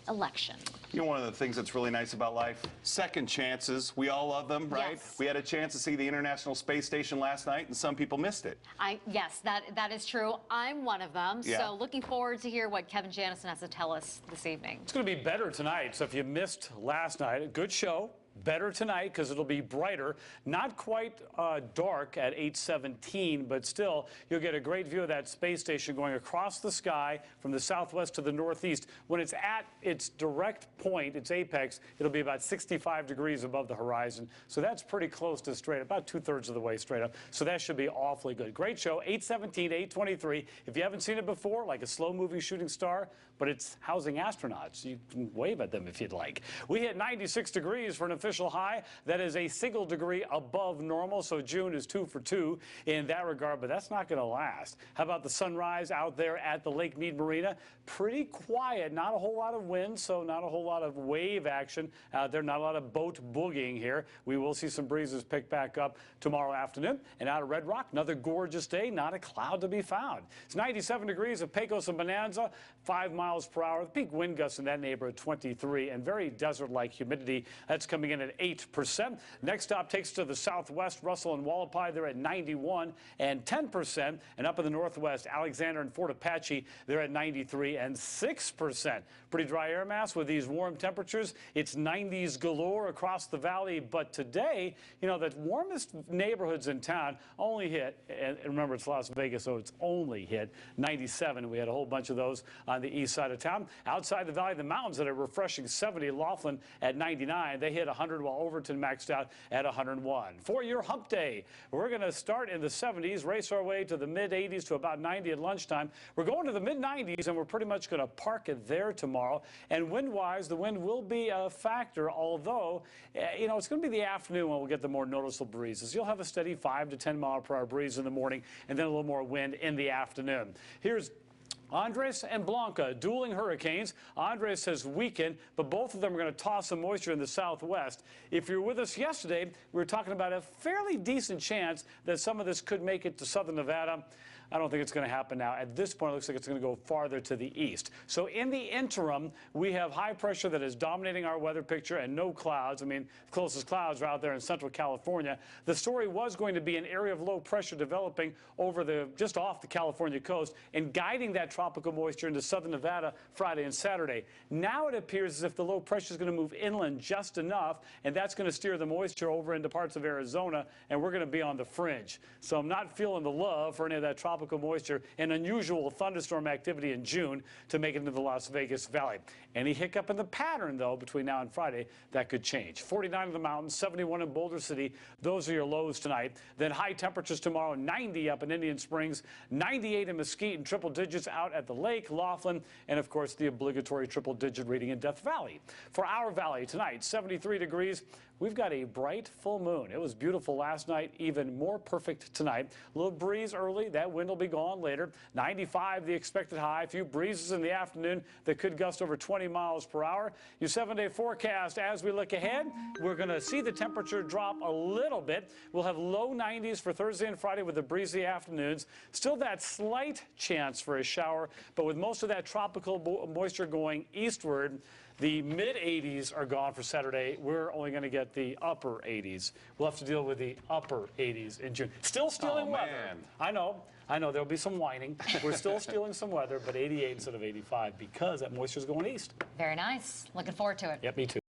election. You know, one of the things that's really nice about life, second chances. We all love them, right? Yes. We had a chance to see the International Space Station last night, and some people missed it. Yes, that is true. I'm one of them. Yeah. So looking forward to hear what Kevin Janison has to tell us this evening. It's going to be better tonight. So if you missed last night, a good show. Better tonight because it'll be brighter. Not quite dark at 8:17, but still you'll get a great view of that space station going across the sky from the southwest to the northeast. When it's at its direct point, its apex, it'll be about 65 degrees above the horizon. So that's pretty close to straight, about 2/3 of the way straight up. So that should be awfully good. Great show, 8:17 to 8:23. If you haven't seen it before, like a slow-moving shooting star, but it's housing astronauts. You can wave at them if you'd like. We hit 96 degrees for an official high. That is a single degree above normal, so June is 2 for 2 in that regard, but that's not going to last. How about the sunrise out there at the Lake Mead Marina? Pretty quiet, not a whole lot of wind, so not a whole lot of wave action out there, not a lot of boat boogieing here. We will see some breezes pick back up tomorrow afternoon. And out of Red Rock, another gorgeous day, not a cloud to be found. It's 97 degrees at Pecos and Bonanza, 5 miles per hour. The peak wind gusts in that neighborhood, 23, and very desert-like humidity. That's coming in at 8%. Next stop takes to the southwest, Russell and Wallapai. They're at 91 and 10%. And up in the northwest, Alexander and Fort Apache, they're at 93 and 6%. Pretty dry air mass with these warm temperatures. It's 90s galore across the valley. But today, you know, the warmest neighborhoods in town only hit, and remember it's Las Vegas, so it's only hit 97. We had a whole bunch of those on the east side of town. Outside the valley, the mountains at a refreshing 70. Laughlin at 99. They hit 100 while Overton maxed out at 101. For your hump day, we're going to start in the 70s, race our way to the mid-80s to about 90 at lunchtime. We're going to the mid-90s, and we're pretty much going to park it there tomorrow. And wind-wise, the wind will be a factor, although, you know, it's going to be the afternoon when we'll get the more noticeable breezes. You'll have a steady 5 to 10 mile per hour breeze in the morning, and then a little more wind in the afternoon. Here's Andres and Blanca, dueling hurricanes. Andres has weakened, but both of them are going to toss some moisture in the southwest. If you were with us yesterday, we were talking about a fairly decent chance that some of this could make it to southern Nevada. I don't think it's going to happen now. At this point, it looks like it's going to go farther to the east. So in the interim, we have high pressure that is dominating our weather picture and no clouds. I mean, the closest clouds are out there in central California. The story was going to be an area of low pressure developing over just off the California coast and guiding that tropical moisture into southern Nevada Friday and Saturday. Now it appears as if the low pressure is going to move inland just enough, and that's going to steer the moisture over into parts of Arizona, and we're going to be on the fringe. So I'm not feeling the love for any of that tropical moisture and unusual thunderstorm activity in June to make it into the Las Vegas Valley. Any hiccup in the pattern, though, between now and Friday, that could change. 49 in the mountains, 71 in Boulder City. Those are your lows tonight. Then high temperatures tomorrow, 90 up in Indian Springs, 98 in Mesquite, and triple digits out at the lake, Laughlin, and, of course, the obligatory triple-digit reading in Death Valley. For our valley tonight, 73 degrees. We've got a bright full moon. It was beautiful last night, even more perfect tonight. A little breeze early. That wind will be gone later. 95 the expected high. A few breezes in the afternoon that could gust over 20 miles per hour. Your 7-day forecast as we look ahead, we're going to see the temperature drop a little bit. We'll have low 90s for Thursday and Friday with the breezy afternoons. Still that slight chance for a shower, but with most of that tropical moisture going eastward, the mid-80s are gone for Saturday. We're only going to get the upper 80s. We'll have to deal with the upper 80s in June. Still stealing weather. I know. There'll be some whining. We're still stealing some weather, but 88 instead of 85 because that moisture is going east. Very nice. Looking forward to it. Yep, me too.